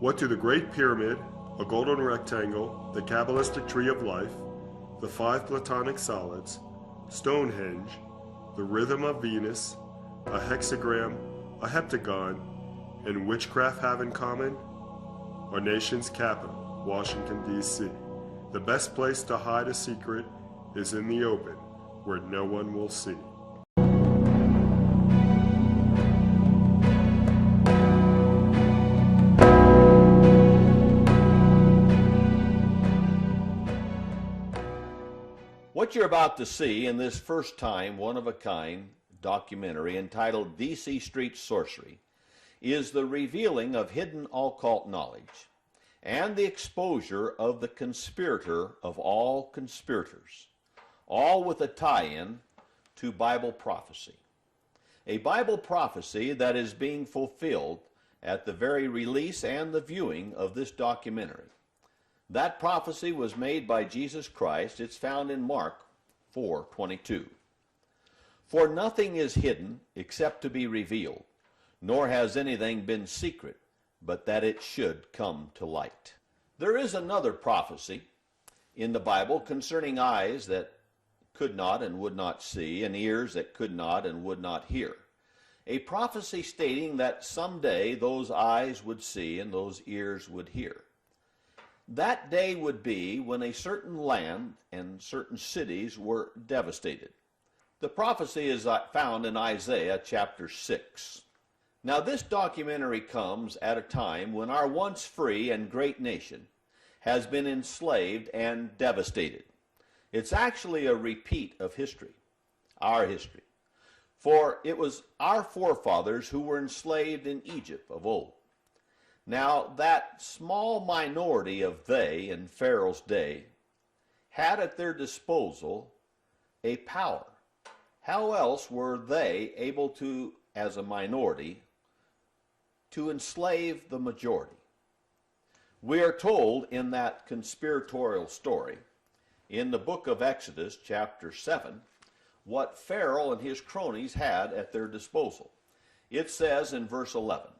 What do the Great Pyramid, a golden rectangle, the Kabbalistic tree of life, the 5 Platonic solids, Stonehenge, the rhythm of Venus, a hexagram, a heptagon, and witchcraft have in common? Our nation's capital, Washington, D.C. The best place to hide a secret is in the open, where no one will see. What you're about to see in this first time, one-of-a-kind documentary entitled D.C. Street Sorcery is the revealing of hidden occult knowledge and the exposure of the conspirator of all conspirators, all with a tie-in to Bible prophecy. A Bible prophecy that is being fulfilled at the very release and the viewing of this documentary. That prophecy was made by Jesus Christ. It's found in Mark 4:22. For nothing is hidden except to be revealed, nor has anything been secret, but that it should come to light. There is another prophecy in the Bible concerning eyes that could not and would not see, and ears that could not and would not hear. A prophecy stating that someday those eyes would see and those ears would hear. That day would be when a certain land and certain cities were devastated. The prophecy is found in Isaiah chapter 6. Now this documentary comes at a time when our once free and great nation has been enslaved and devastated. It's actually a repeat of history, our history. For it was our forefathers who were enslaved in Egypt of old. Now, that small minority of they in Pharaoh's day had at their disposal a power. How else were they able to, as a minority, to enslave the majority? We are told in that conspiratorial story, in the book of Exodus, chapter 7, what Pharaoh and his cronies had at their disposal. It says in verse 11,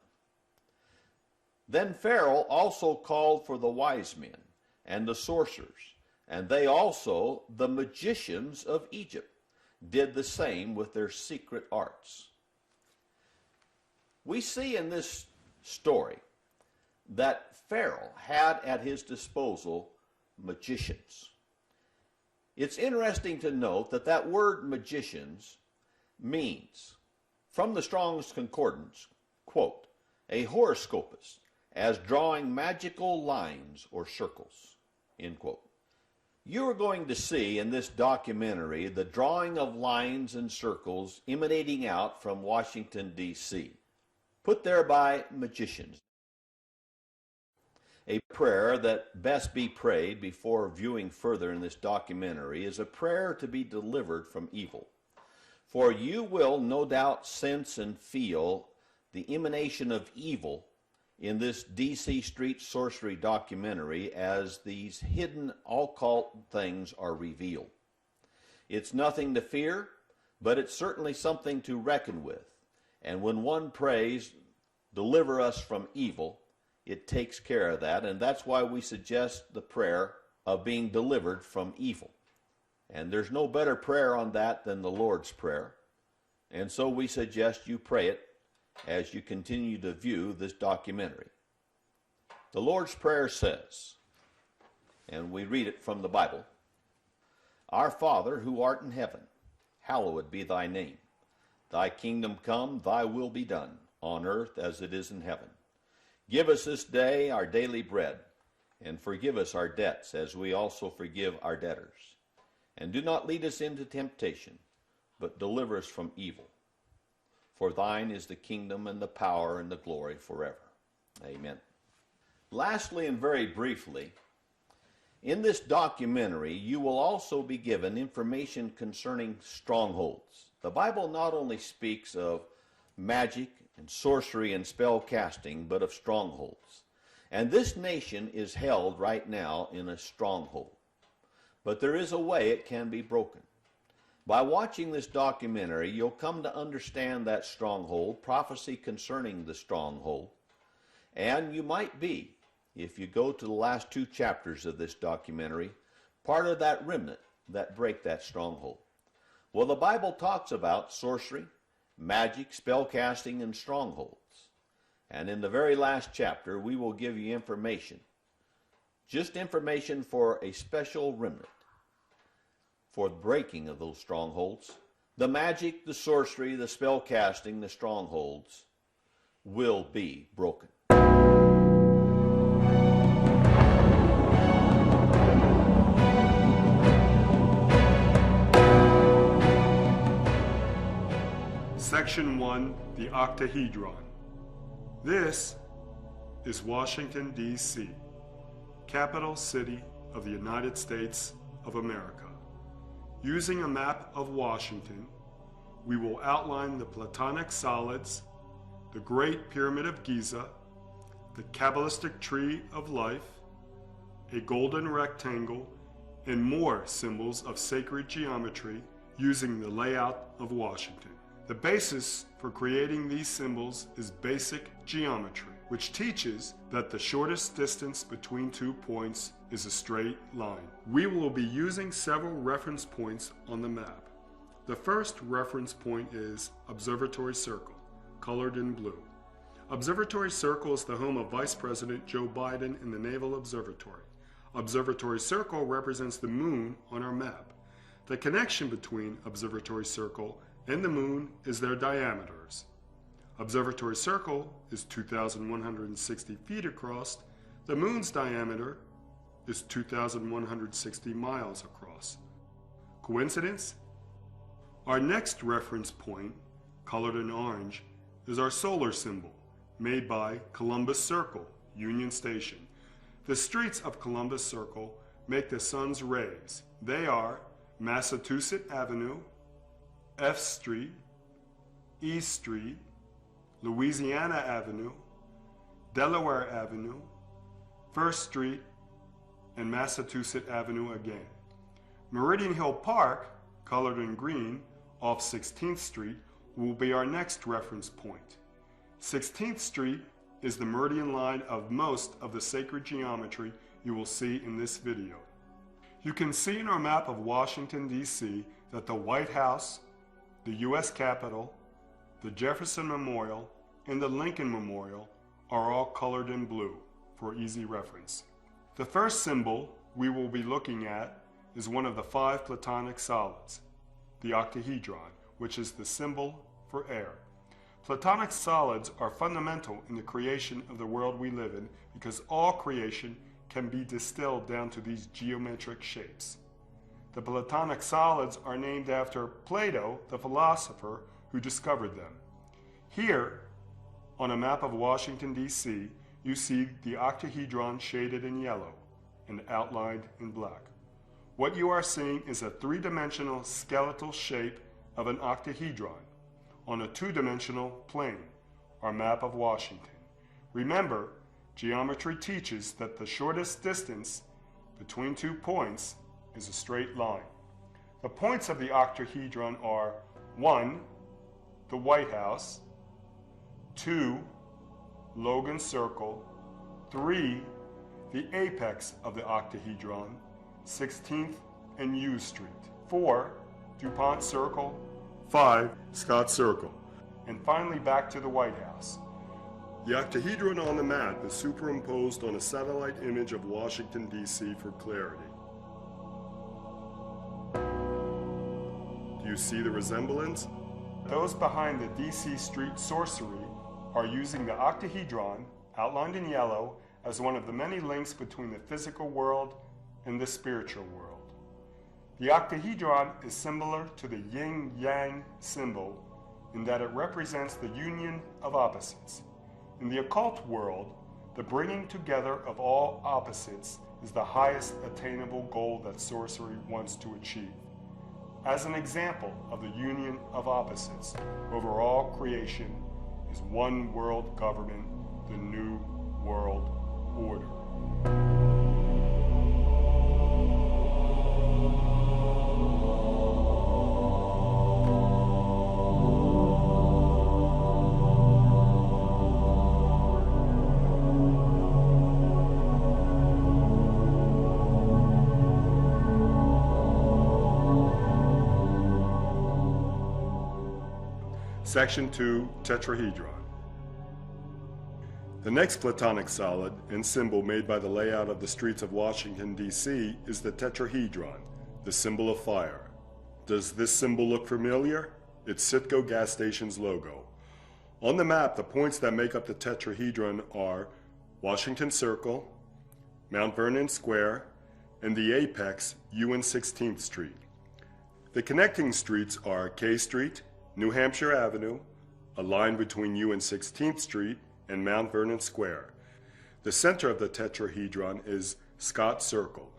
Then Pharaoh also called for the wise men and the sorcerers, and they also, the magicians of Egypt, did the same with their secret arts. We see in this story that Pharaoh had at his disposal magicians. It's interesting to note that that word magicians means, from the Strong's Concordance, quote, a horoscopist, as drawing magical lines or circles, end quote. You are going to see in this documentary the drawing of lines and circles emanating out from Washington, D.C., put there by magicians. A prayer that best be prayed before viewing further in this documentary is a prayer to be delivered from evil. For you will no doubt sense and feel the emanation of evil in this D.C. Street Sorcery documentary as these hidden occult things are revealed. It's nothing to fear, but it's certainly something to reckon with. And when one prays, deliver us from evil, it takes care of that, and that's why we suggest the prayer of being delivered from evil. And there's no better prayer on that than the Lord's Prayer. And so we suggest you pray it as you continue to view this documentary. The Lord's Prayer says, and we read it from the Bible, Our Father, who art in heaven, hallowed be thy name. Thy kingdom come, thy will be done, on earth as it is in heaven. Give us this day our daily bread, and forgive us our debts as we also forgive our debtors. And do not lead us into temptation, but deliver us from evil. For thine is the kingdom and the power and the glory forever. Amen. Lastly, and very briefly, in this documentary, you will also be given information concerning strongholds. The Bible not only speaks of magic and sorcery and spell casting, but of strongholds. And this nation is held right now in a stronghold. But there is a way it can be broken. By watching this documentary, you'll come to understand that stronghold, prophecy concerning the stronghold, And you might be, if you go to the last 2 chapters of this documentary, part of that remnant that break that stronghold. Well, the Bible talks about sorcery, magic, spellcasting, and strongholds. And in the very last chapter, we will give you information, just information for a special remnant, for the breaking of those strongholds. The magic, the sorcery, the spellcasting, the strongholds will be broken. Section 1, the Octahedron. This is Washington, D.C., capital city of the United States of America. Using a map of Washington, we will outline the Platonic solids, the Great Pyramid of Giza, the Kabbalistic Tree of Life, a golden rectangle, and more symbols of sacred geometry using the layout of Washington. The basis for creating these symbols is basic geometry, which teaches that the shortest distance between 2 points is a straight line. We will be using several reference points on the map. The first reference point is Observatory Circle, colored in blue. Observatory Circle is the home of Vice President Joe Biden in the Naval Observatory. Observatory Circle represents the moon on our map. The connection between Observatory Circle and the moon is their diameters. Observatory Circle is 2,160 feet across. The moon's diameter is 2,160 miles across. Coincidence? Our next reference point, colored in orange, is our solar symbol, made by Columbus Circle, Union Station. The streets of Columbus Circle make the sun's rays. They are Massachusetts Avenue, F Street, E Street, Louisiana Avenue, Delaware Avenue, First Street, and Massachusetts Avenue again. Meridian Hill Park, colored in green, off 16th Street, will be our next reference point. 16th Street is the meridian line of most of the sacred geometry you will see in this video. You can see in our map of Washington, D.C. that the White House, the U.S. Capitol, the Jefferson Memorial, and the Lincoln Memorial are all colored in blue for easy reference. The first symbol we will be looking at is one of the 5 Platonic solids, the Octahedron, which is the symbol for air. Platonic solids are fundamental in the creation of the world we live in because all creation can be distilled down to these geometric shapes. The Platonic solids are named after Plato, the philosopher who discovered them. Here, on a map of Washington, D.C., you see the octahedron shaded in yellow and outlined in black. What you are seeing is a 3-dimensional skeletal shape of an octahedron on a 2-dimensional plane, our map of Washington. Remember, geometry teaches that the shortest distance between 2 points is a straight line. The points of the octahedron are 1, the White House, 2, Logan Circle, 3, the apex of the octahedron, 16th and U Street, 4, DuPont Circle, 5, Scott Circle, and finally back to the White House. The octahedron on the map is superimposed on a satellite image of Washington, D.C. for clarity. Do you see the resemblance? Those behind the D.C. Street Sorcery are using the octahedron, outlined in yellow, as one of the many links between the physical world and the spiritual world. The octahedron is similar to the yin-yang symbol in that it represents the union of opposites. In the occult world, the bringing together of all opposites is the highest attainable goal that sorcery wants to achieve. As an example of the union of opposites, over all creation is one world government, the New World Order. Section 2, Tetrahedron. The next Platonic solid and symbol made by the layout of the streets of Washington, D.C. is the Tetrahedron, the symbol of fire. Does this symbol look familiar? It's Citgo gas station's logo. On the map, the points that make up the Tetrahedron are Washington Circle, Mount Vernon Square, and the apex, U and 16th Street. The connecting streets are K Street, New Hampshire Avenue, a line between U and 16th Street, and Mount Vernon Square. The center of the Tetrahedron is Scott Circle.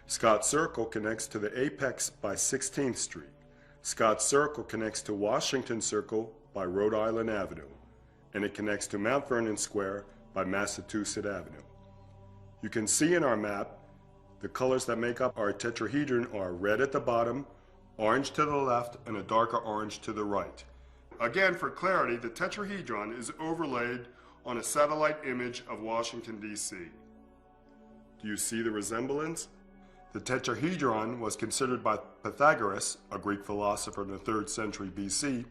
Scott Circle connects to the apex by 16th Street. Scott Circle connects to Washington Circle by Rhode Island Avenue, and it connects to Mount Vernon Square by Massachusetts Avenue. You can see in our map, the colors that make up our tetrahedron are red at the bottom, orange to the left, and a darker orange to the right. Again, for clarity, the tetrahedron is overlaid on a satellite image of Washington, D.C. Do you see the resemblance? The tetrahedron was considered by Pythagoras, a Greek philosopher in the 3rd century B.C.,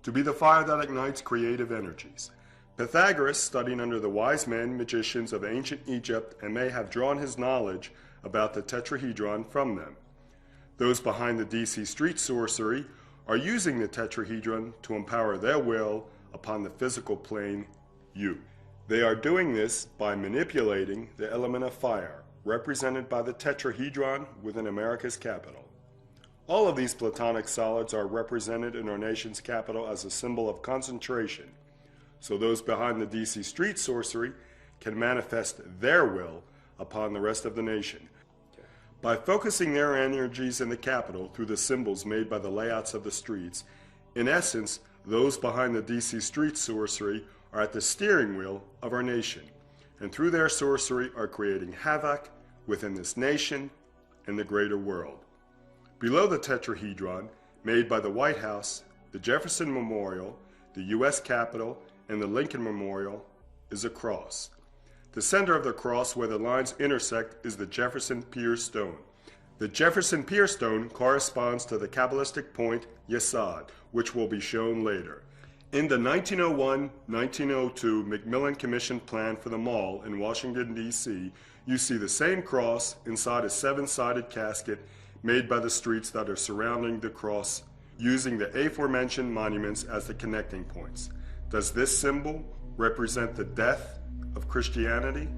to be the fire that ignites creative energies. Pythagoras studied under the wise men, magicians of ancient Egypt, and may have drawn his knowledge about the tetrahedron from them. Those behind the DC street sorcery are using the tetrahedron to empower their will upon the physical plane, U. They are doing this by manipulating the element of fire, represented by the tetrahedron within America's capital. All of these Platonic solids are represented in our nation's capital as a symbol of concentration, so those behind the DC street sorcery can manifest their will upon the rest of the nation. By focusing their energies in the capital through the symbols made by the layouts of the streets, in essence, those behind the DC street sorcery are at the steering wheel of our nation, and through their sorcery are creating havoc within this nation and the greater world. Below the tetrahedron, made by the White House, the Jefferson Memorial, the U.S. Capitol, and the Lincoln Memorial, is a cross. The center of the cross where the lines intersect is the Jefferson Pier Stone. The Jefferson Pier Stone corresponds to the Kabbalistic point Yesod, which will be shown later. In the 1901-1902 Macmillan Commission plan for the mall in Washington, D.C., you see the same cross inside a 7-sided casket made by the streets that are surrounding the cross, using the aforementioned monuments as the connecting points. Does this symbol represent the death of Christianity?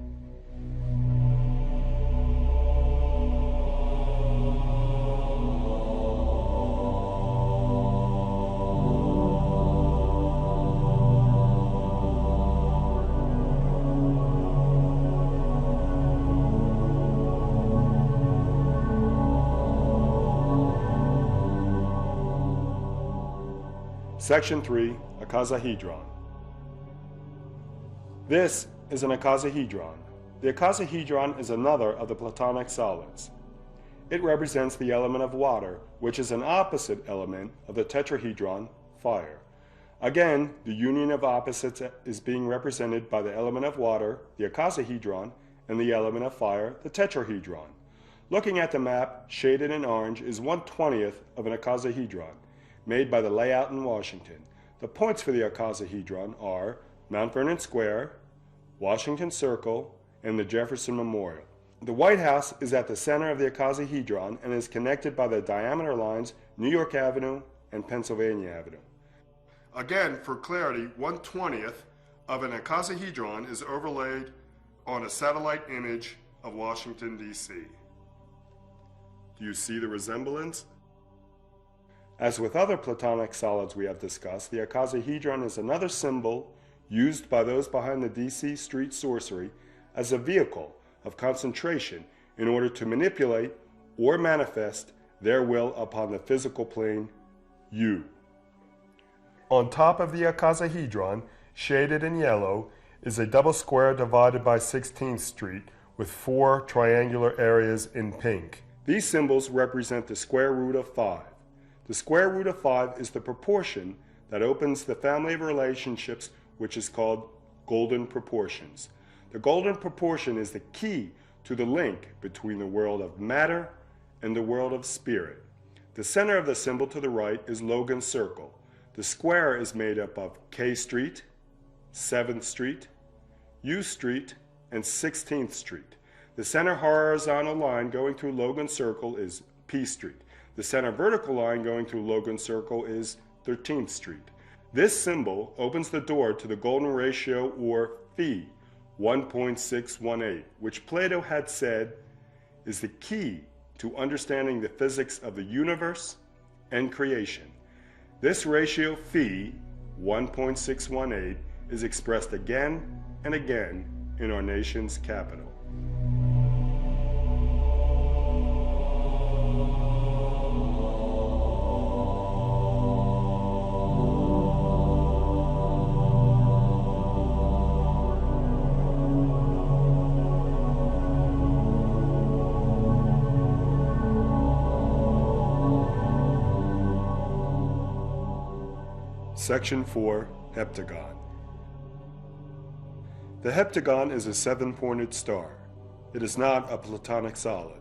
Section 3, Icosahedron. This is an icosahedron. The icosahedron is another of the Platonic solids. It represents the element of water, which is an opposite element of the tetrahedron, fire. Again, the union of opposites is being represented by the element of water, the icosahedron, and the element of fire, the tetrahedron. Looking at the map, shaded in orange, is 1/20th of an icosahedron, made by the layout in Washington. The points for the icosahedron are Mount Vernon Square, Washington Circle, and the Jefferson Memorial. The White House is at the center of the icosahedron and is connected by the diameter lines New York Avenue and Pennsylvania Avenue. Again, for clarity, 1/20th of an icosahedron is overlaid on a satellite image of Washington, D.C. Do you see the resemblance? As with other Platonic solids we have discussed, the icosahedron is another symbol used by those behind the DC street sorcery as a vehicle of concentration in order to manipulate or manifest their will upon the physical plane, U. On top of the icosahedron, shaded in yellow, is a double square divided by 16th Street with 4 triangular areas in pink. These symbols represent the square root of 5. The square root of 5 is the proportion that opens the family of relationships, which is called golden proportions. The golden proportion is the key to the link between the world of matter and the world of spirit. The center of the symbol to the right is Logan's Circle. The square is made up of K Street, 7th Street, U Street, and 16th Street. The center horizontal line going through Logan Circle is P Street. The center vertical line going through Logan Circle is 13th Street. This symbol opens the door to the golden ratio, or phi, 1.618, which Plato had said is the key to understanding the physics of the universe and creation. This ratio phi, 1.618, is expressed again and again in our nation's capital. Section 4, Heptagon. The heptagon is a 7-pointed star. It is not a Platonic solid.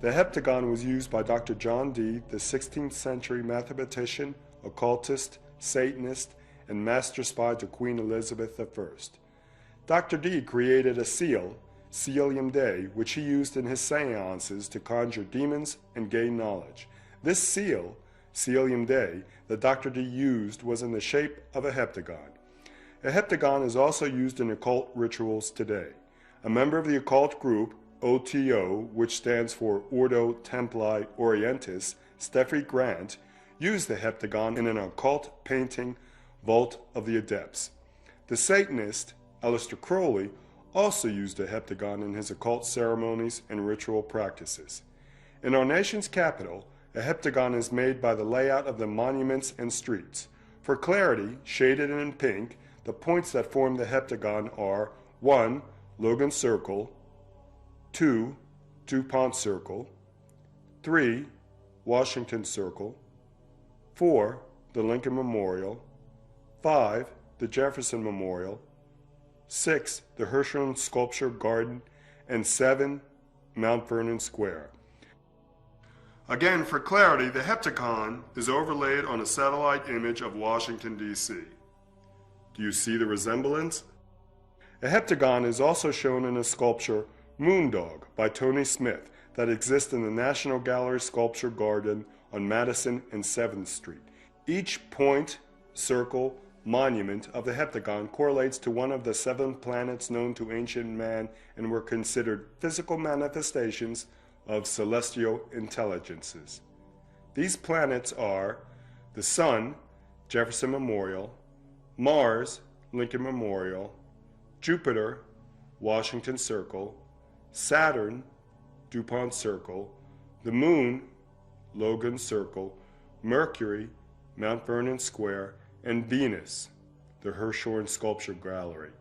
The heptagon was used by Dr. John Dee, the 16th century mathematician, occultist, Satanist, and master spy to Queen Elizabeth I. Dr. Dee created a seal, Cilium Dei, which he used in his seances to conjure demons and gain knowledge. This seal, Cilium Dei, that Dr. Dee used was in the shape of a heptagon. A heptagon is also used in occult rituals today. A member of the occult group, OTO, which stands for Ordo Templi Orientis, Steffi Grant, used the heptagon in an occult painting, Vault of the Adepts. The Satanist, Aleister Crowley, also used a heptagon in his occult ceremonies and ritual practices. In our nation's capital, a heptagon is made by the layout of the monuments and streets. For clarity, shaded in pink, the points that form the heptagon are 1. Logan Circle, 2. DuPont Circle, 3. Washington Circle, 4. The Lincoln Memorial, 5. The Jefferson Memorial, 6. The Hirshhorn Sculpture Garden, and 7. Mount Vernon Square. Again, for clarity, the heptagon is overlaid on a satellite image of Washington, D.C. Do you see the resemblance? A heptagon is also shown in a sculpture, Moondog, by Tony Smith, that exists in the National Gallery Sculpture Garden on Madison and 7th Street. Each point, circle, monument of the heptagon correlates to one of the 7 planets known to ancient man and were considered physical manifestations of celestial intelligences. These planets are the Sun, Jefferson Memorial, Mars, Lincoln Memorial, Jupiter, Washington Circle, Saturn, DuPont Circle, the Moon, Logan Circle, Mercury, Mount Vernon Square, and Venus, the Hirshhorn Sculpture Gallery.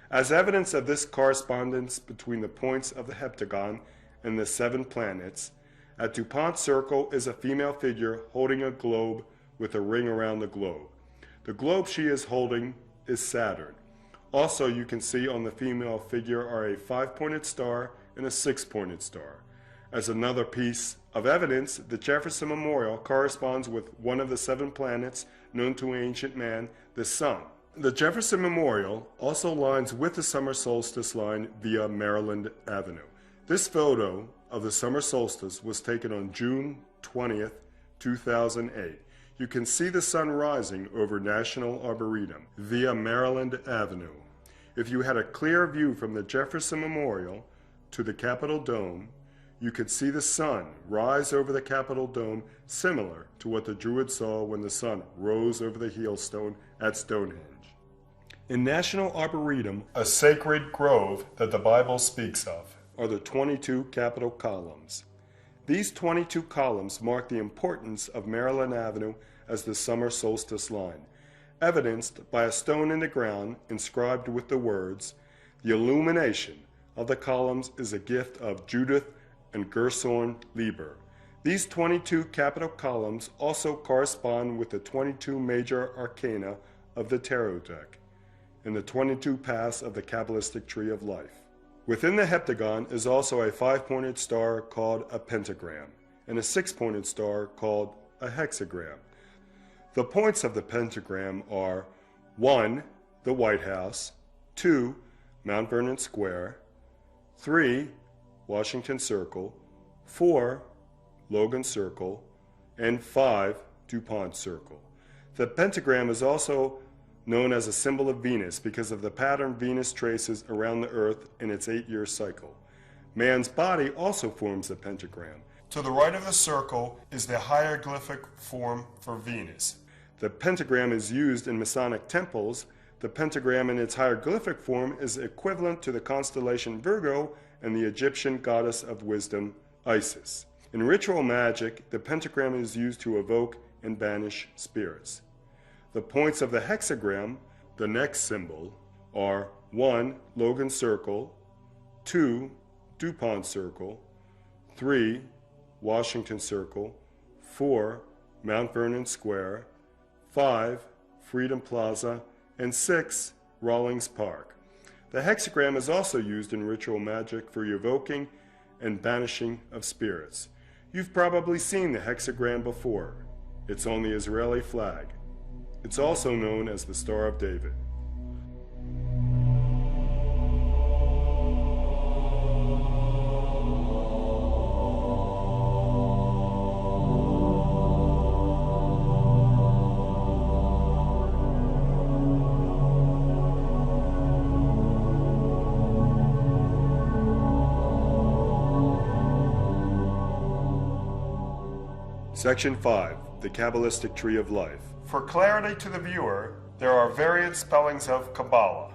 As evidence of this correspondence between the points of the heptagon and the 7 planets, at DuPont Circle is a female figure holding a globe with a ring around the globe. The globe she is holding is Saturn. Also, you can see on the female figure are a 5-pointed star and a 6-pointed star. As another piece of evidence, the Jefferson Memorial corresponds with one of the 7 planets known to ancient man, the Sun. The Jefferson Memorial also lines with the summer solstice line via Maryland Avenue. This photo of the summer solstice was taken on June 20th, 2008. You can see the sun rising over National Arboretum via Maryland Avenue. If you had a clear view from the Jefferson Memorial to the Capitol Dome, you could see the sun rise over the Capitol Dome, similar to what the Druids saw when the sun rose over the Heelstone at Stonehenge. In National Arboretum, a sacred grove that the Bible speaks of, are the 22 Capitol columns. These 22 columns mark the importance of Maryland Avenue as the summer solstice line, evidenced by a stone in the ground inscribed with the words, "The illumination of the columns is a gift of Judith and Gershon Lieber." These 22 Capitol columns also correspond with the 22 major arcana of the tarot deck and the 22 paths of the Kabbalistic tree of life. Within the heptagon is also a 5-pointed star called a pentagram and a 6-pointed star called a hexagram. The points of the pentagram are 1. The White House, 2. Mount Vernon Square, 3. Washington Circle, 4. Logan Circle, and 5. DuPont Circle. The pentagram is also known as a symbol of Venus because of the pattern Venus traces around the Earth in its 8-year cycle. Man's body also forms the pentagram. To the right of the circle is the hieroglyphic form for Venus. The pentagram is used in Masonic temples. The pentagram in its hieroglyphic form is equivalent to the constellation Virgo and the Egyptian goddess of wisdom, Isis. In ritual magic, the pentagram is used to evoke and banish spirits. The points of the hexagram, the next symbol, are 1. Logan Circle, 2. DuPont Circle, 3. Washington Circle, 4. Mount Vernon Square, 5. Freedom Plaza, and 6. Rawlings Park. The hexagram is also used in ritual magic for evoking and banishing of spirits. You've probably seen the hexagram before. It's on the Israeli flag. It's also known as the Star of David. Section 5. The Kabbalistic Tree of Life. For clarity to the viewer, there are variant spellings of Kabbalah.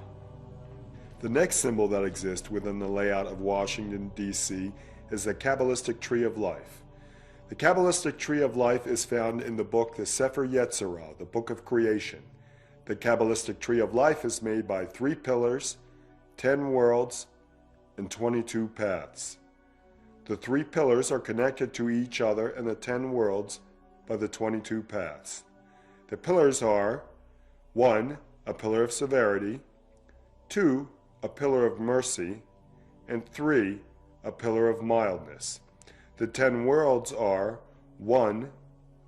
The next symbol that exists within the layout of Washington, D.C. is the Kabbalistic Tree of Life. The Kabbalistic Tree of Life is found in the book the Sefer Yetzirah, the Book of Creation. The Kabbalistic Tree of Life is made by 3 pillars, 10 worlds, and 22 paths. The 3 pillars are connected to each other and the 10 worlds by the 22 paths. The pillars are 1. A pillar of severity, 2. A pillar of mercy, and 3. A pillar of mildness. The 10 worlds are 1.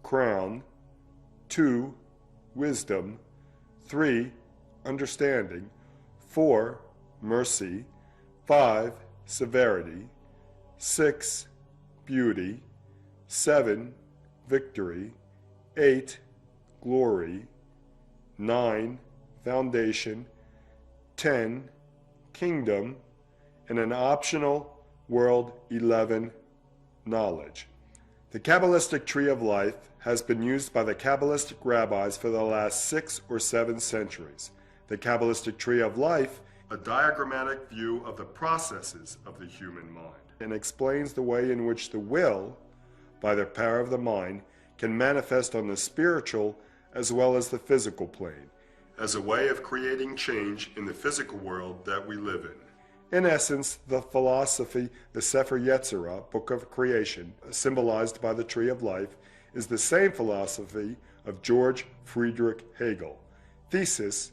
Crown, 2. Wisdom, 3. Understanding, 4. Mercy, 5. Severity, 6. Beauty, 7. Victory, 8. Glory, 9. Foundation, 10. Kingdom, and an optional world 11. Knowledge. The Kabbalistic Tree of Life has been used by the Kabbalistic rabbis for the last 6 or 7 centuries. The Kabbalistic Tree of Life, a diagrammatic view of the processes of the human mind, and explains the way in which the will, by the power of the mind, can manifest on the spiritual as well as the physical plane, as a way of creating change in the physical world that we live in. In essence, the philosophy, the Sefer Yetzirah, Book of Creation, symbolized by the Tree of Life, is the same philosophy of George Friedrich Hegel. Thesis,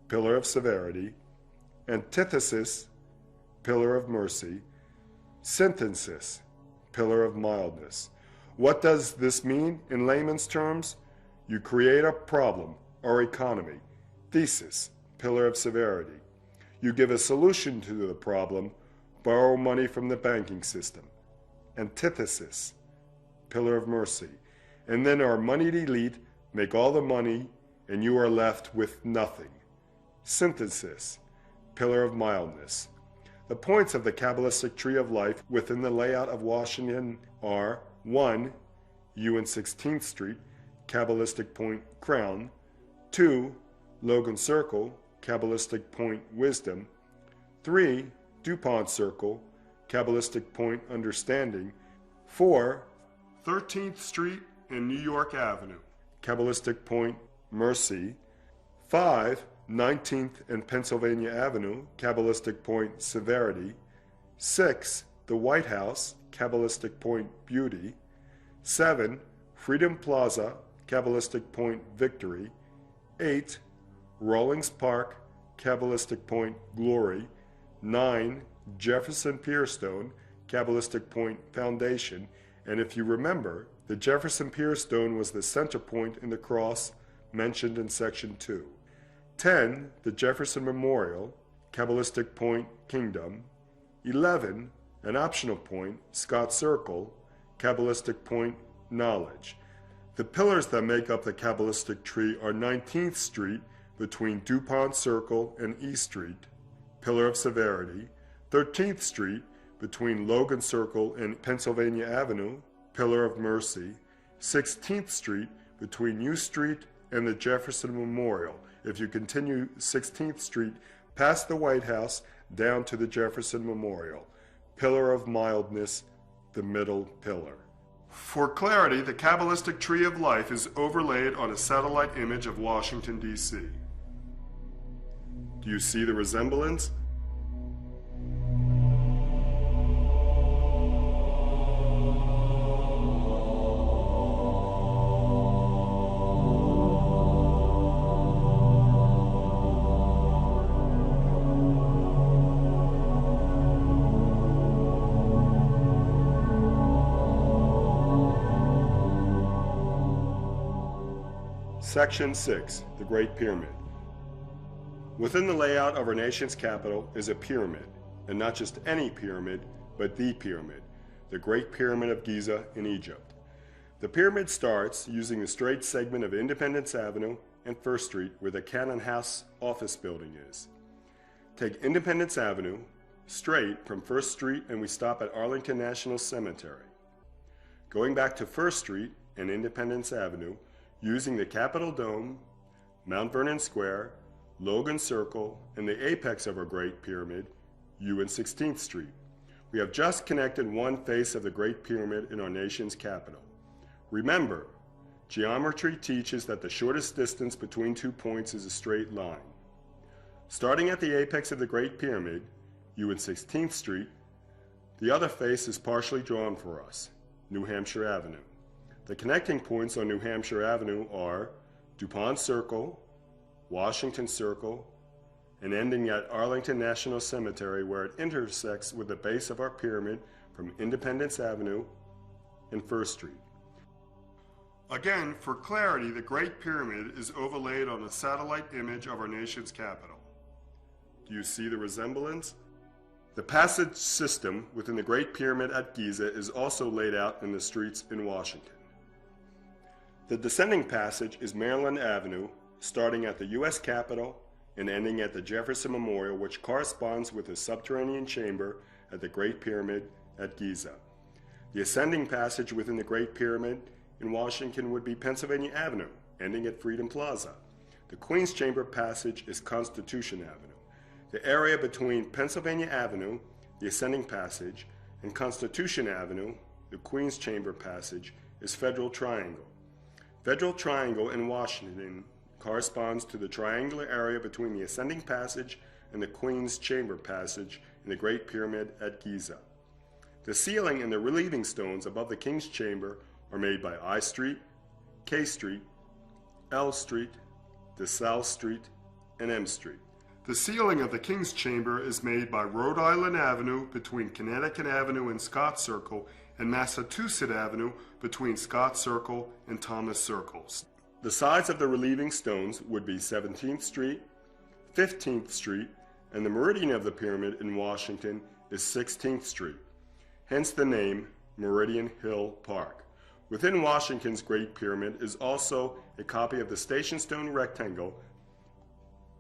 pillar of severity; antithesis, pillar of mercy; synthesis, pillar of mildness. What does this mean in layman's terms? You create a problem or economy. Thesis, pillar of severity. You give a solution to the problem, borrow money from the banking system. Antithesis, pillar of mercy. And then our moneyed elite make all the money and you are left with nothing. Synthesis, pillar of mildness. The points of the Kabbalistic Tree of Life within the layout of Washington are 1. UN 16th Street, Kabbalistic Point Crown; 2. Logan Circle, Kabbalistic Point Wisdom; 3. DuPont Circle, Kabbalistic Point Understanding; 4. 13th Street and New York Avenue, Kabbalistic Point Mercy; 5. 19th and Pennsylvania Avenue, Kabbalistic Point Severity; 6. The White House, Kabbalistic Point Beauty; 7. Freedom Plaza, Kabbalistic Point Victory; 8. Rawlings Park, Kabbalistic Point Glory; 9. Jefferson Pierstone, Kabbalistic Point Foundation; and if you remember, The Jefferson Pier stone was the center point in the cross mentioned in section 2. 10. The Jefferson Memorial, Kabbalistic point, kingdom. 11. An optional point, Scott's Circle, Kabbalistic point, knowledge. The pillars that make up the Kabbalistic tree are 19th Street between DuPont Circle and E Street, pillar of severity. 13th Street between Logan Circle and Pennsylvania Avenue, pillar of mercy. 16th Street between U Street and the Jefferson Memorial. If you continue 16th Street past the White House down to the Jefferson Memorial, pillar of mildness, the middle pillar. For clarity, the Kabbalistic Tree of Life is overlaid on a satellite image of Washington, D.C. Do you see the resemblance? Section 6, the Great Pyramid. Within the layout of our nation's capital is a pyramid, and not just any pyramid, but the pyramid, the Great Pyramid of Giza in Egypt. The pyramid starts using the straight segment of Independence Avenue and 1st Street where the Cannon House office building is. Take Independence Avenue straight from 1st Street and we stop at Arlington National Cemetery. Going back to 1st Street and Independence Avenue, using the Capitol Dome, Mount Vernon Square, Logan Circle, and the apex of our Great Pyramid, U and 16th Street. We have just connected one face of the Great Pyramid in our nation's capital. Remember, geometry teaches that the shortest distance between 2 points is a straight line. Starting at the apex of the Great Pyramid, U and 16th Street, the other face is partially drawn for us, New Hampshire Avenue. The connecting points on New Hampshire Avenue are DuPont Circle, Washington Circle, and ending at Arlington National Cemetery where it intersects with the base of our pyramid from Independence Avenue and 1st Street. Again, for clarity, the Great Pyramid is overlaid on a satellite image of our nation's capital. Do you see the resemblance? The passage system within the Great Pyramid at Giza is also laid out in the streets in Washington. The descending passage is Maryland Avenue, starting at the U.S. Capitol and ending at the Jefferson Memorial, which corresponds with the subterranean chamber at the Great Pyramid at Giza. The ascending passage within the Great Pyramid in Washington would be Pennsylvania Avenue, ending at Freedom Plaza. The Queen's Chamber passage is Constitution Avenue. The area between Pennsylvania Avenue, the ascending passage, and Constitution Avenue, the Queen's Chamber passage, is Federal Triangle. Federal Triangle in Washington corresponds to the triangular area between the ascending passage and the Queen's Chamber passage in the Great Pyramid at Giza. The ceiling and the relieving stones above the King's Chamber are made by I Street, K Street, L Street, DeSalle Street, and M Street. The ceiling of the King's Chamber is made by Rhode Island Avenue between Connecticut Avenue and Scott Circle and Massachusetts Avenue between Scott Circle and Thomas Circles. The sides of the relieving stones would be 17th Street, 15th Street, and the meridian of the pyramid in Washington is 16th Street, hence the name Meridian Hill Park. Within Washington's Great Pyramid is also a copy of the Station Stone rectangle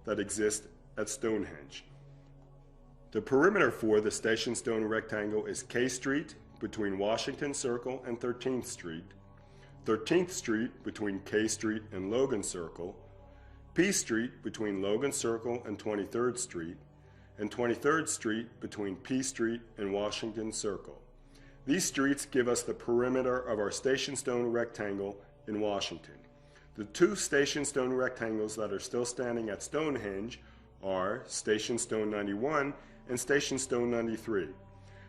that exists at Stonehenge. The perimeter for the Station Stone rectangle is K Street between Washington Circle and 13th Street, 13th Street between K Street and Logan Circle, P Street between Logan Circle and 23rd Street, and 23rd Street between P Street and Washington Circle. These streets give us the perimeter of our Station Stone rectangle in Washington. The two Station Stone rectangles that are still standing at Stonehenge are Station Stone 91 and Station Stone 93.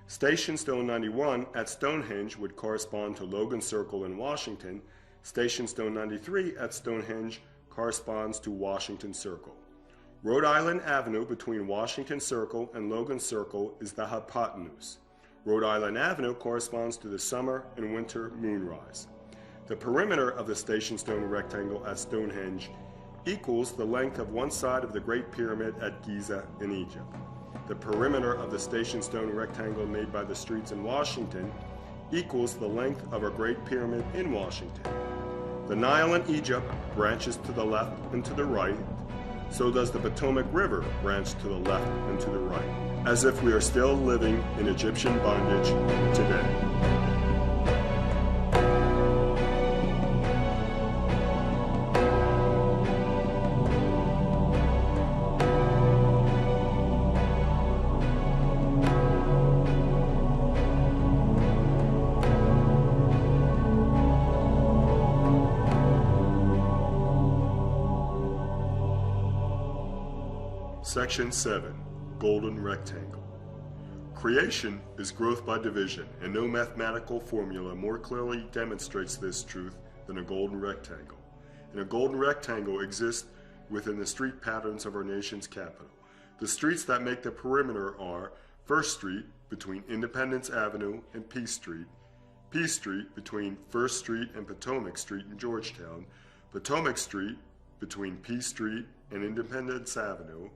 Station Stone 91 at Stonehenge would correspond to Logan Circle in Washington. Station Stone 93 at Stonehenge corresponds to Washington Circle. Rhode Island Avenue between Washington Circle and Logan Circle is the hypotenuse. Rhode Island Avenue corresponds to the summer and winter moonrise. The perimeter of the station stone rectangle at Stonehenge equals the length of one side of the Great Pyramid at Giza in Egypt. The perimeter of the station stone rectangle made by the streets in Washington equals the length of a Great Pyramid in Washington. The Nile in Egypt branches to the left and to the right, so does the Potomac River branch to the left and to the right, as if we are still living in Egyptian bondage today. Section 7. Golden Rectangle. Creation is growth by division, and no mathematical formula more clearly demonstrates this truth than a golden rectangle. And a golden rectangle exists within the street patterns of our nation's capital. The streets that make the perimeter are First Street between Independence Avenue and Peace Street, Peace Street between First Street and Potomac Street in Georgetown, Potomac Street between Peace Street and Independence Avenue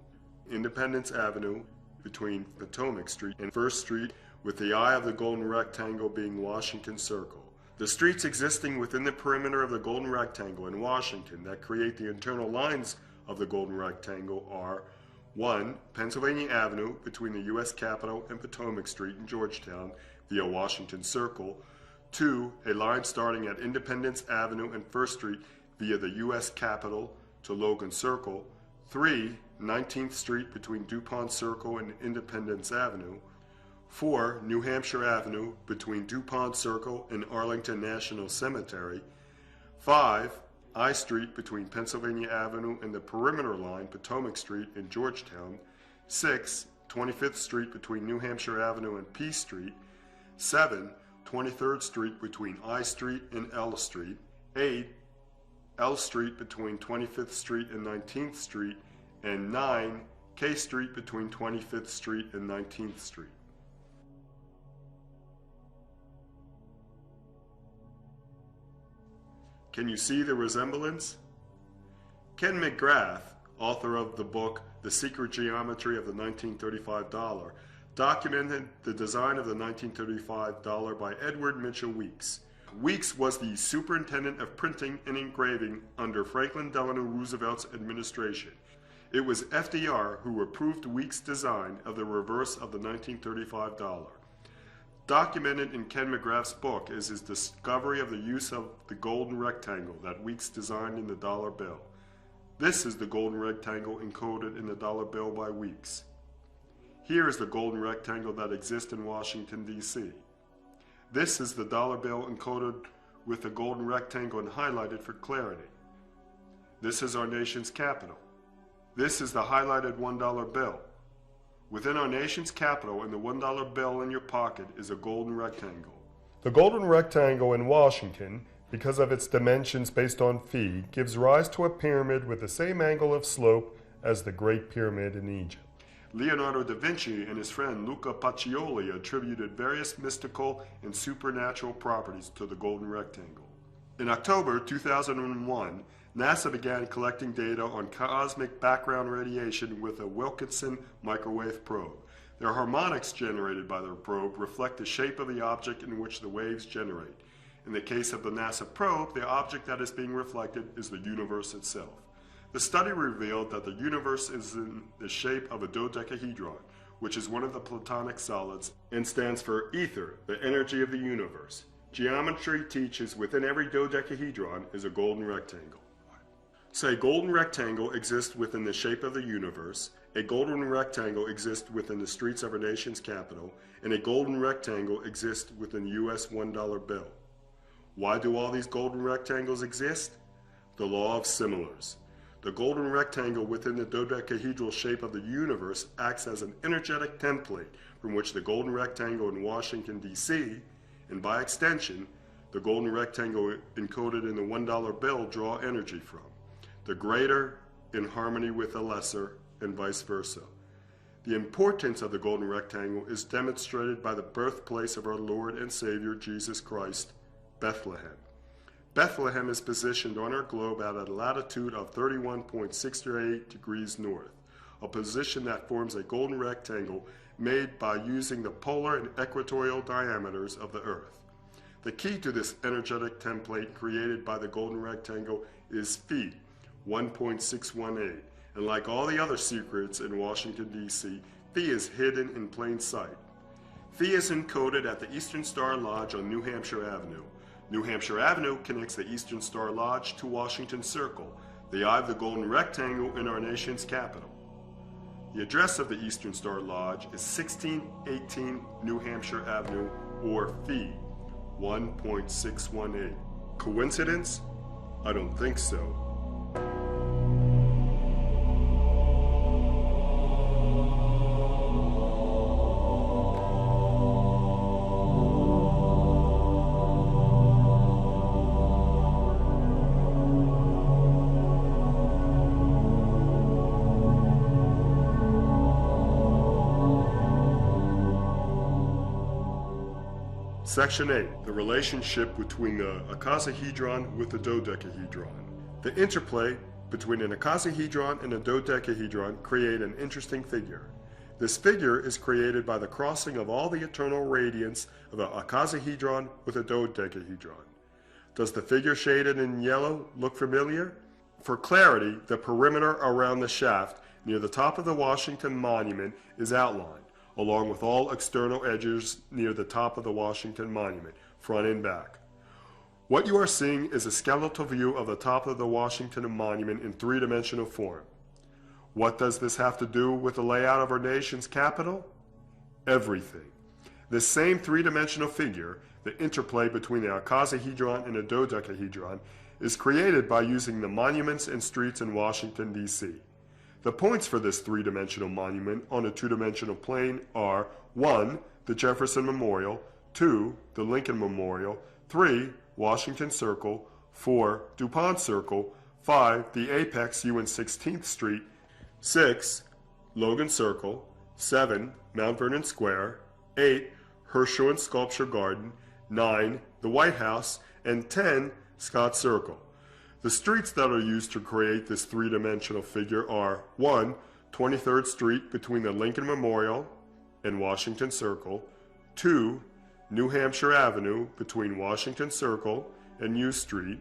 between Potomac Street and First Street, with the eye of the golden rectangle being Washington Circle. The streets existing within the perimeter of the golden rectangle in Washington that create the internal lines of the golden rectangle are 1. Pennsylvania Avenue between the U.S. Capitol and Potomac Street in Georgetown via Washington Circle, 2. A line starting at Independence Avenue and First Street via the U.S. Capitol to Logan Circle, 3. 19th Street between DuPont Circle and Independence Avenue, 4. New Hampshire Avenue between DuPont Circle and Arlington National Cemetery, 5. I Street between Pennsylvania Avenue and the perimeter line Potomac Street in Georgetown, 6. 25th Street between New Hampshire Avenue and Peace Street, 7. 23rd Street between I Street and L Street, 8. L Street between 25th Street and 19th Street, and 9. K Street between 25th Street and 19th Street. Can you see the resemblance? Ken McGrath, author of the book The Secret Geometry of the 1935 Dollar, documented the design of the 1935 dollar by Edward Mitchell Weeks. Weeks was the superintendent of printing and engraving under Franklin Delano Roosevelt's administration. It was FDR who approved Weeks' design of the reverse of the 1935 dollar. Documented in Ken McGrath's book is his discovery of the use of the golden rectangle that Weeks designed in the dollar bill. This is the golden rectangle encoded in the dollar bill by Weeks. Here is the golden rectangle that exists in Washington, D.C. This is the dollar bill encoded with the golden rectangle and highlighted for clarity. This is our nation's capital. This is the highlighted $1 bill. Within our nation's capital and the $1 bill in your pocket is a golden rectangle. The golden rectangle in Washington, because of its dimensions based on phi, gives rise to a pyramid with the same angle of slope as the Great Pyramid in Egypt. Leonardo da Vinci and his friend Luca Pacioli attributed various mystical and supernatural properties to the golden rectangle. In October 2001, NASA began collecting data on cosmic background radiation with a Wilkinson microwave probe. The harmonics generated by the probe reflect the shape of the object in which the waves generate. In the case of the NASA probe, the object that is being reflected is the universe itself. The study revealed that the universe is in the shape of a dodecahedron, which is one of the Platonic solids and stands for ether, the energy of the universe. Geometry teaches within every dodecahedron is a golden rectangle. Say golden rectangle exists within the shape of the universe, a golden rectangle exists within the streets of our nation's capital, and a golden rectangle exists within the U.S. $1 bill. Why do all these golden rectangles exist? The law of similars. The golden rectangle within the dodecahedral shape of the universe acts as an energetic template from which the golden rectangle in Washington, D.C., and by extension, the golden rectangle encoded in the $1 bill draw energy from. The greater in harmony with the lesser, and vice versa. The importance of the golden rectangle is demonstrated by the birthplace of our Lord and Savior Jesus Christ, Bethlehem. Bethlehem is positioned on our globe at a latitude of 31.68 degrees north, a position that forms a golden rectangle made by using the polar and equatorial diameters of the Earth. The key to this energetic template created by the golden rectangle is Phi, 1.618, and like all the other secrets in Washington, D.C., Phi is hidden in plain sight. Phi is encoded at the Eastern Star Lodge on New Hampshire Avenue. New Hampshire Avenue connects the Eastern Star Lodge to Washington Circle, the eye of the golden rectangle in our nation's capital. The address of the Eastern Star Lodge is 1618 New Hampshire Avenue, or Phi, 1.618. Coincidence? I don't think so. Section 8, the relationship between the Icosahedron with the Dodecahedron. The interplay between an Icosahedron and a Dodecahedron create an interesting figure. This figure is created by the crossing of all the eternal radiance of an Icosahedron with a Dodecahedron. Does the figure shaded in yellow look familiar? For clarity, the perimeter around the shaft near the top of the Washington Monument is outlined, along with all external edges near the top of the Washington Monument, front and back. What you are seeing is a skeletal view of the top of the Washington Monument in three-dimensional form. What does this have to do with the layout of our nation's capital? Everything. This same three-dimensional figure, the interplay between the Icosahedron and the Dodecahedron, is created by using the monuments and streets in Washington, D.C. The points for this three-dimensional monument on a two-dimensional plane are 1. The Jefferson Memorial, 2. The Lincoln Memorial, 3. Washington Circle, 4. DuPont Circle, 5. The Apex U and 16th Street, 6. Logan Circle, 7. Mount Vernon Square, 8. Herschel and Sculpture Garden, 9. The White House, and 10. Scott Circle. The streets that are used to create this three-dimensional figure are 1. 23rd Street between the Lincoln Memorial and Washington Circle, 2. New Hampshire Avenue between Washington Circle and U Street,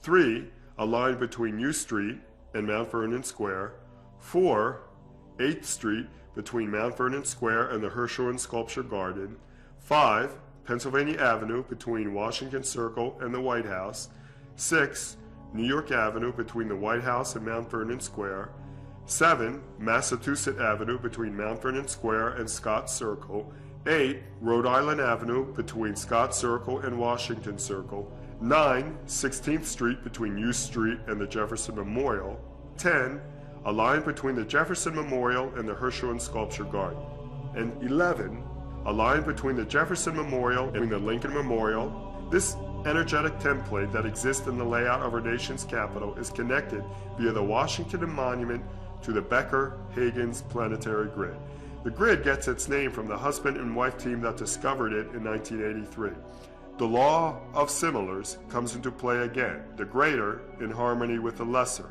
3. A line between U Street and Mount Vernon Square, 4. 8th Street between Mount Vernon Square and the Herschel and Sculpture Garden, 5. Pennsylvania Avenue between Washington Circle and the White House, 6. New York Avenue between the White House and Mount Vernon Square, 7. Massachusetts Avenue between Mount Vernon Square and Scott Circle, 8. Rhode Island Avenue between Scott Circle and Washington Circle, 9. 16th Street between U Street and the Jefferson Memorial, 10. A line between the Jefferson Memorial and the Herschel and Sculpture Garden, and 11. A line between the Jefferson Memorial and the Lincoln Memorial. This energetic template that exists in the layout of our nation's capital is connected via the Washington Monument to the Becker-Huygens planetary grid. The grid gets its name from the husband and wife team that discovered it in 1983. The law of similars comes into play again, the greater in harmony with the lesser,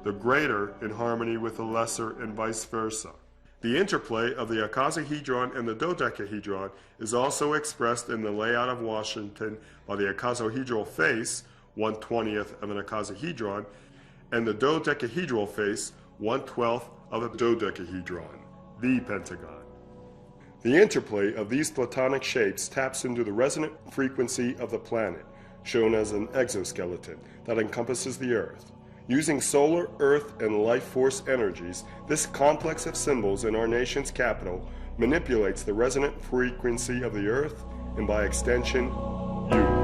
the greater in harmony with the lesser, and vice versa. The interplay of the Icosahedron and the Dodecahedron is also expressed in the layout of Washington by the icosahedral face, 1/20th of an icosahedron, and the dodecahedral face, 1/12th of a dodecahedron, the pentagon. The interplay of these platonic shapes taps into the resonant frequency of the planet, shown as an exoskeleton that encompasses the Earth. Using solar, earth, and life force energies, this complex of symbols in our nation's capital manipulates the resonant frequency of the Earth and, by extension, you.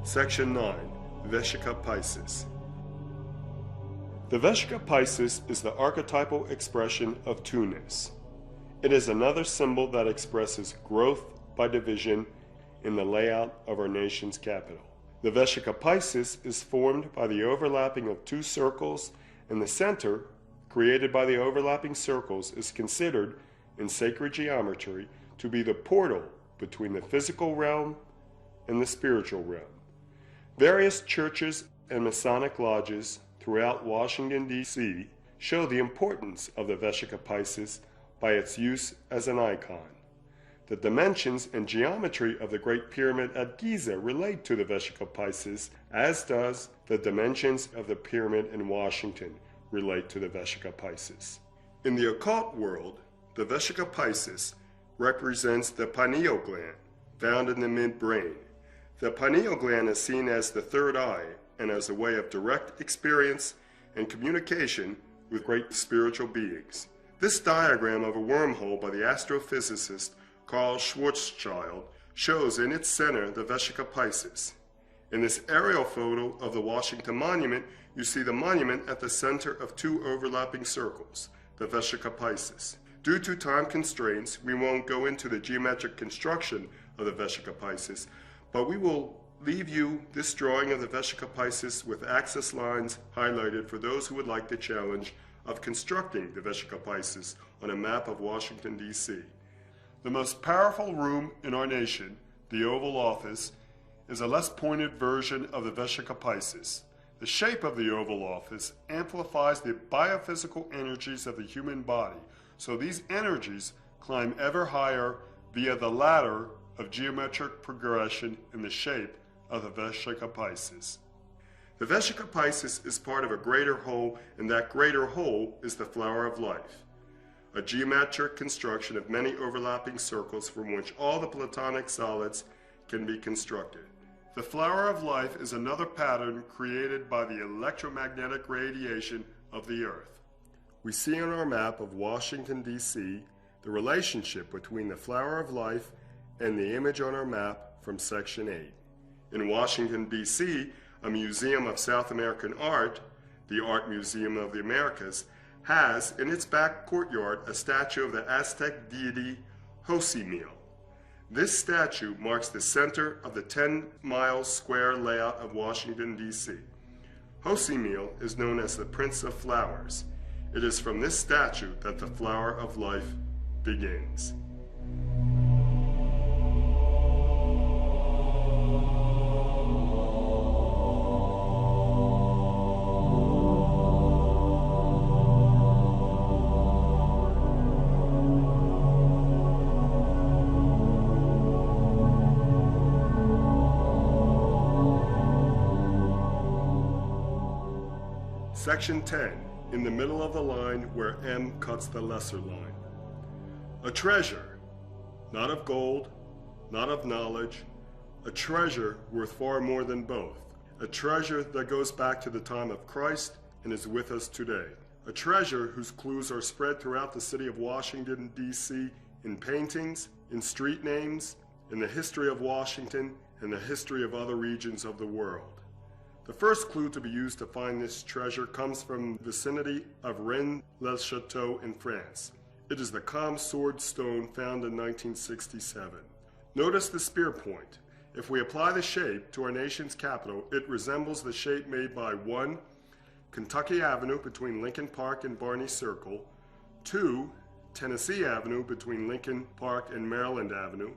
Section 9, Vesica Piscis. The Vesica Piscis is the archetypal expression of two-ness. It is another symbol that expresses growth by division in the layout of our nation's capital. The Vesica Piscis is formed by the overlapping of two circles, and the center, created by the overlapping circles, is considered, in sacred geometry, to be the portal between the physical realm and the spiritual realm. Various churches and Masonic lodges throughout Washington, D.C. show the importance of the Vesica Piscis by its use as an icon. The dimensions and geometry of the Great Pyramid at Giza relate to the Vesica Piscis, as does the dimensions of the pyramid in Washington relate to the Vesica Piscis. In the occult world, the Vesica Piscis represents the pineal gland, found in the midbrain. The pineal gland is seen as the third eye and as a way of direct experience and communication with great spiritual beings. This diagram of a wormhole by the astrophysicist Carl Schwarzschild shows in its center the Vesica Piscis. In this aerial photo of the Washington Monument, you see the monument at the center of two overlapping circles, the Vesica Piscis. Due to time constraints, we won't go into the geometric construction of the Vesica Piscis, but we will leave you this drawing of the Vesica Piscis with axis lines highlighted for those who would like the challenge of constructing the Vesica Piscis on a map of Washington, D.C. The most powerful room in our nation, the Oval Office, is a less pointed version of the Vesica Piscis. The shape of the Oval Office amplifies the biophysical energies of the human body, so these energies climb ever higher via the ladder of geometric progression in the shape of the Vesica Piscis. The Vesica Piscis is part of a greater whole, and that greater whole is the flower of life, a geometric construction of many overlapping circles from which all the Platonic solids can be constructed. The flower of life is another pattern created by the electromagnetic radiation of the Earth. We see on our map of Washington, D.C., the relationship between the flower of life and the image on our map from Section 8. In Washington, D.C., a museum of South American art, the Art Museum of the Americas, has in its back courtyard a statue of the Aztec deity Josemiel. This statue marks the center of the 10-mile square layout of Washington, D.C. Josemiel is known as the Prince of Flowers. It is from this statue that the flower of life begins. Section 10, in the middle of the line where M cuts the lesser line. A treasure, not of gold, not of knowledge, a treasure worth far more than both. A treasure that goes back to the time of Christ and is with us today. A treasure whose clues are spread throughout the city of Washington, D.C. in paintings, in street names, in the history of Washington, and the history of other regions of the world. The first clue to be used to find this treasure comes from the vicinity of Rennes-le-Château in France. It is the calm sword stone found in 1967. Notice the spear point. If we apply the shape to our nation's capital, it resembles the shape made by 1. Kentucky Avenue between Lincoln Park and Barney Circle, 2. Tennessee Avenue between Lincoln Park and Maryland Avenue,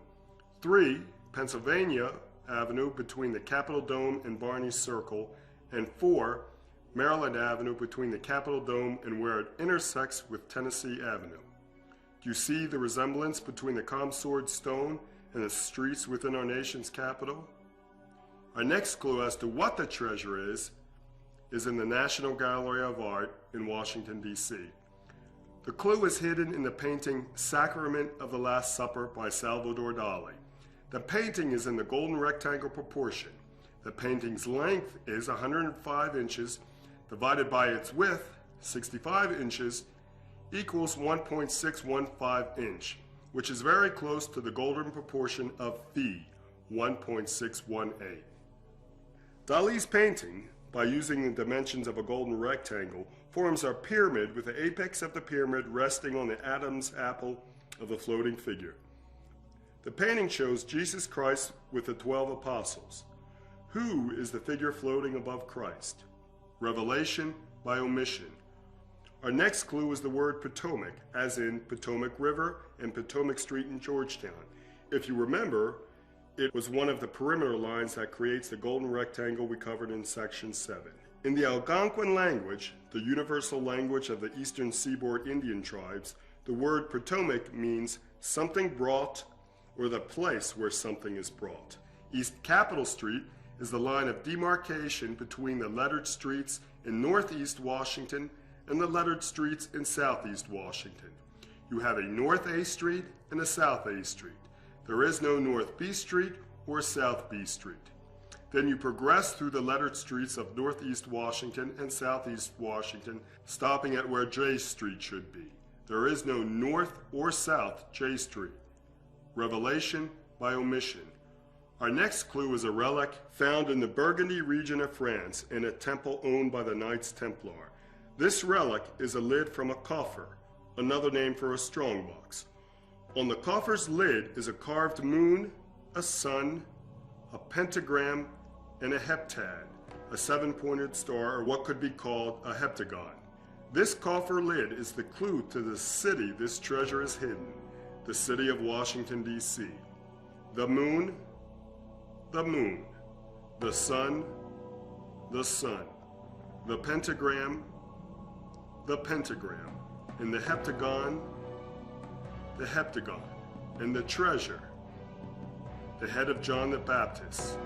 3. Pennsylvania Avenue between the Capitol Dome and Barney Circle, and 4. Maryland Avenue between the Capitol Dome and where it intersects with Tennessee Avenue. Do you see the resemblance between the calm sword stone and the streets within our nation's capital? Our next clue as to what the treasure is in the National Gallery of Art in Washington, D.C. The clue is hidden in the painting Sacrament of the Last Supper by Salvador Dali. The painting is in the golden rectangle proportion. The painting's length is 105 inches divided by its width, 65 inches, equals 1.615 inch, which is very close to the golden proportion of phi, 1.618. Dali's painting, by using the dimensions of a golden rectangle, forms a pyramid with the apex of the pyramid resting on the Adam's apple of the floating figure. The painting shows Jesus Christ with the 12 apostles. Who is the figure floating above Christ? Revelation by omission. Our next clue is the word Potomac, as in Potomac River and Potomac Street in Georgetown. If you remember, it was one of the perimeter lines that creates the golden rectangle we covered in section 7. In the Algonquin language, the universal language of the eastern seaboard Indian tribes, the word Potomac means something brought or the place where something is brought. East Capitol Street is the line of demarcation between the lettered streets in Northeast Washington and the lettered streets in Southeast Washington. You have a North A Street and a South A Street. There is no North B Street or South B Street. Then you progress through the lettered streets of Northeast Washington and Southeast Washington, stopping at where J Street should be. There is no North or South J Street. Revelation by omission. Our next clue is a relic found in the Burgundy region of France in a temple owned by the Knights Templar. This relic is a lid from a coffer, another name for a strongbox. On the coffer's lid is a carved moon, a sun, a pentagram, and a heptad, a seven-pointed star, or what could be called a heptagon. This coffer lid is the clue to the city this treasure is hidden, the city of Washington, D.C. The moon, the sun, the pentagram, and the heptagon, and the treasure, the head of John the Baptist,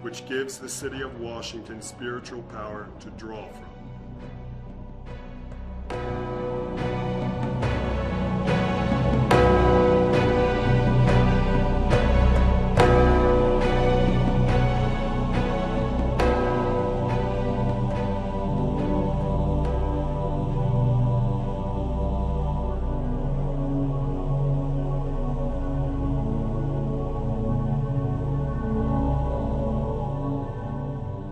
which gives the city of Washington spiritual power to draw from.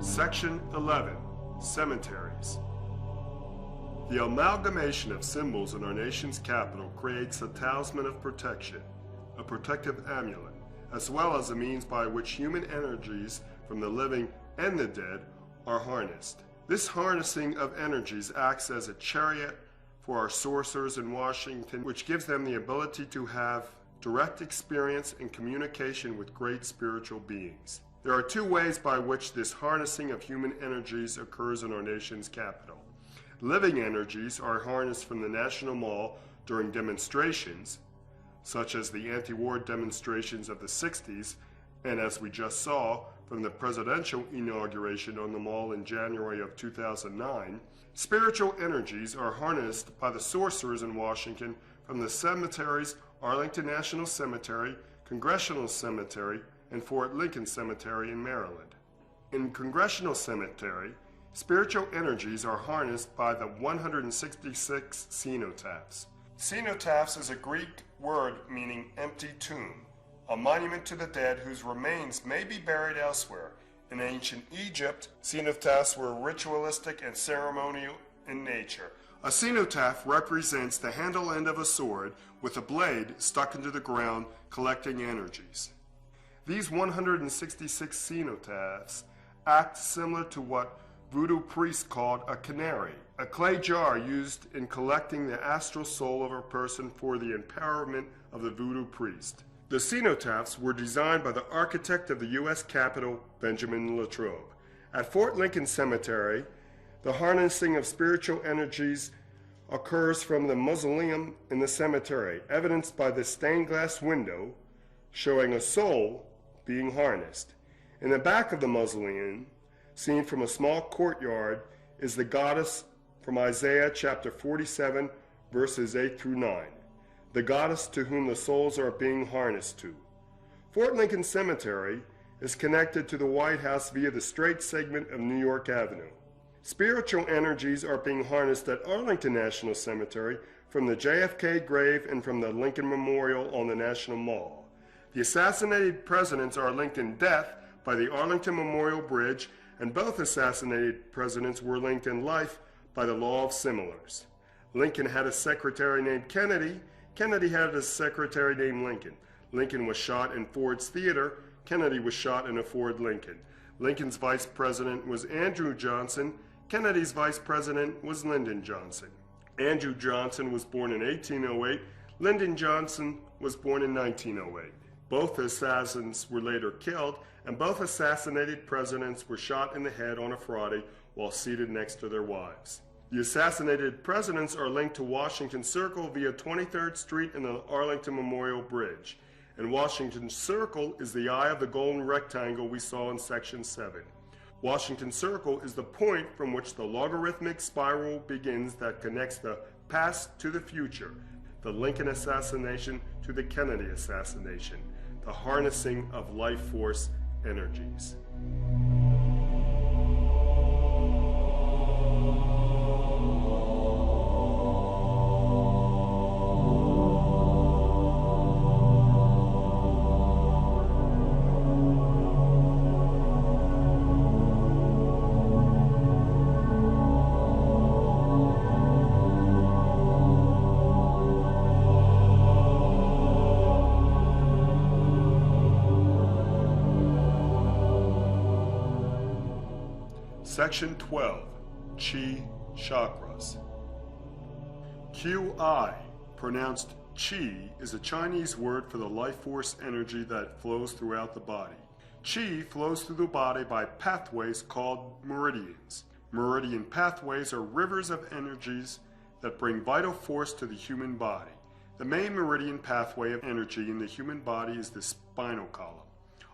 Section 11, Cemetaries. The amalgamation of symbols in our nation's capital creates a talisman of protection, a protective amulet, as well as a means by which human energies from the living and the dead are harnessed. This harnessing of energies acts as a chariot for our sorcerers in Washington, which gives them the ability to have direct experience and communication with great spiritual beings. There are two ways by which this harnessing of human energies occurs in our nation's capital. Living energies are harnessed from the National Mall during demonstrations, such as the anti-war demonstrations of the 60s, and as we just saw, from the presidential inauguration on the mall in January of 2009. Spiritual energies are harnessed by the sorcerers in Washington from the Cemetaries, Arlington National Cemetery, Congressional Cemetery, and Fort Lincoln Cemetery in Maryland. In Congressional Cemetery, spiritual energies are harnessed by the 166 cenotaphs. Cenotaphs is a Greek word meaning empty tomb, a monument to the dead whose remains may be buried elsewhere. In ancient Egypt, cenotaphs were ritualistic and ceremonial in nature. A cenotaph represents the handle end of a sword with a blade stuck into the ground collecting energies. These 166 cenotaphs act similar to what voodoo priests called a canary, a clay jar used in collecting the astral soul of a person for the empowerment of the voodoo priest. The cenotaphs were designed by the architect of the U.S. Capitol, Benjamin Latrobe. At Fort Lincoln Cemetery, the harnessing of spiritual energies occurs from the mausoleum in the cemetery, evidenced by the stained glass window showing a soul being harnessed. In the back of the mausoleum, seen from a small courtyard, is the goddess from Isaiah chapter 47, verses 8 through 9, the goddess to whom the souls are being harnessed to. Fort Lincoln Cemetery is connected to the White House via the straight segment of New York Avenue. Spiritual energies are being harnessed at Arlington National Cemetery from the JFK grave and from the Lincoln Memorial on the National Mall. The assassinated presidents are linked in death by the Arlington Memorial Bridge, and both assassinated presidents were linked in life by the law of similars. Lincoln had a secretary named Kennedy. Kennedy had a secretary named Lincoln. Lincoln was shot in Ford's Theater. Kennedy was shot in a Ford Lincoln. Lincoln's vice president was Andrew Johnson. Kennedy's vice president was Lyndon Johnson. Andrew Johnson was born in 1808. Lyndon Johnson was born in 1908. Both assassins were later killed, and both assassinated presidents were shot in the head on a Friday while seated next to their wives. The assassinated presidents are linked to Washington Circle via 23rd Street and the Arlington Memorial Bridge. And Washington Circle is the eye of the golden rectangle we saw in Section 7. Washington Circle is the point from which the logarithmic spiral begins that connects the past to the future, the Lincoln assassination to the Kennedy assassination, the harnessing of life force energies. Section 12, Chee Chakras. Qi, pronounced Chee, is a Chinese word for the life force energy that flows throughout the body. Qi flows through the body by pathways called meridians. Meridian pathways are rivers of energies that bring vital force to the human body. The main meridian pathway of energy in the human body is the spinal column.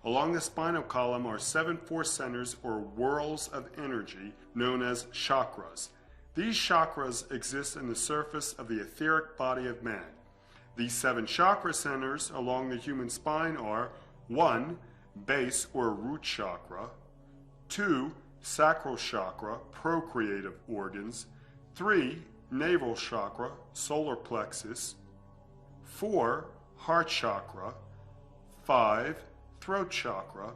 Along the spinal column are 7 force centers or whirls of energy known as chakras. These chakras exist in the surface of the etheric body of man. These 7 chakra centers along the human spine are 1. Base or root chakra, 2. Sacral chakra, procreative organs, 3. Navel chakra, solar plexus, 4. Heart chakra, 5. Throat chakra,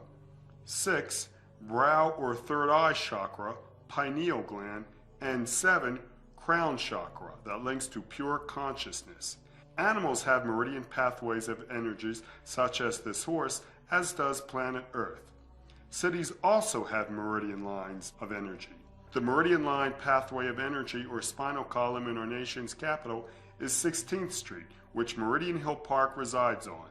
6. Brow or third eye chakra, pineal gland, and 7. Crown chakra that links to pure consciousness. Animals have meridian pathways of energies such as this horse, as does planet Earth. Cities also have meridian lines of energy. The meridian line pathway of energy or spinal column in our nation's capital is 16th Street, which Meridian Hill Park resides on.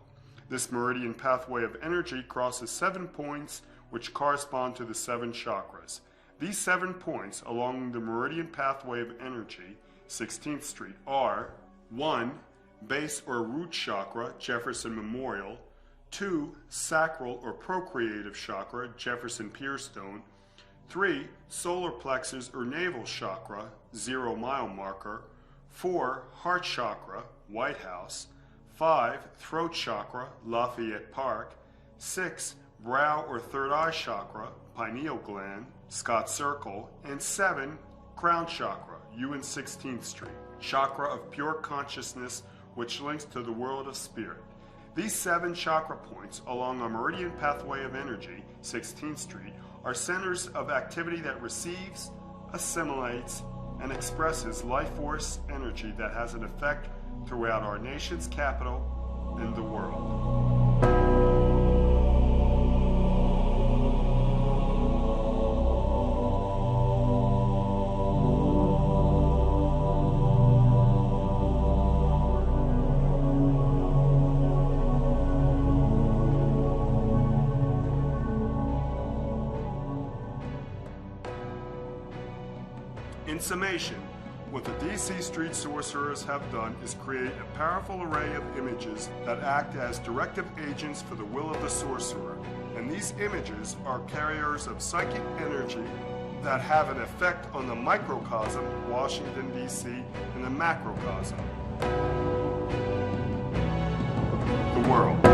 This meridian pathway of energy crosses 7 points which correspond to the 7 chakras. These 7 points along the meridian pathway of energy, 16th Street, are 1. Base or root chakra, Jefferson Memorial, 2. Sacral or procreative chakra, Jefferson Pierstone, 3. Solar plexus or navel chakra, 0 mile marker, 4. Heart chakra, White House, 5. Throat chakra, Lafayette Park, 6. Brow or third eye chakra, pineal gland, Scott Circle, and 7. Crown chakra, UN 16th Street, chakra of pure consciousness which links to the world of spirit. These 7 chakra points along a meridian pathway of energy, 16th Street, are centers of activity that receives, assimilates, and expresses life force energy that has an effect throughout our nation's capital and the world. In summation, what the DC Street Sorcerers have done is create a powerful array of images that act as directive agents for the will of the sorcerer, and these images are carriers of psychic energy that have an effect on the microcosm, Washington, D.C., and the macrocosm, the world.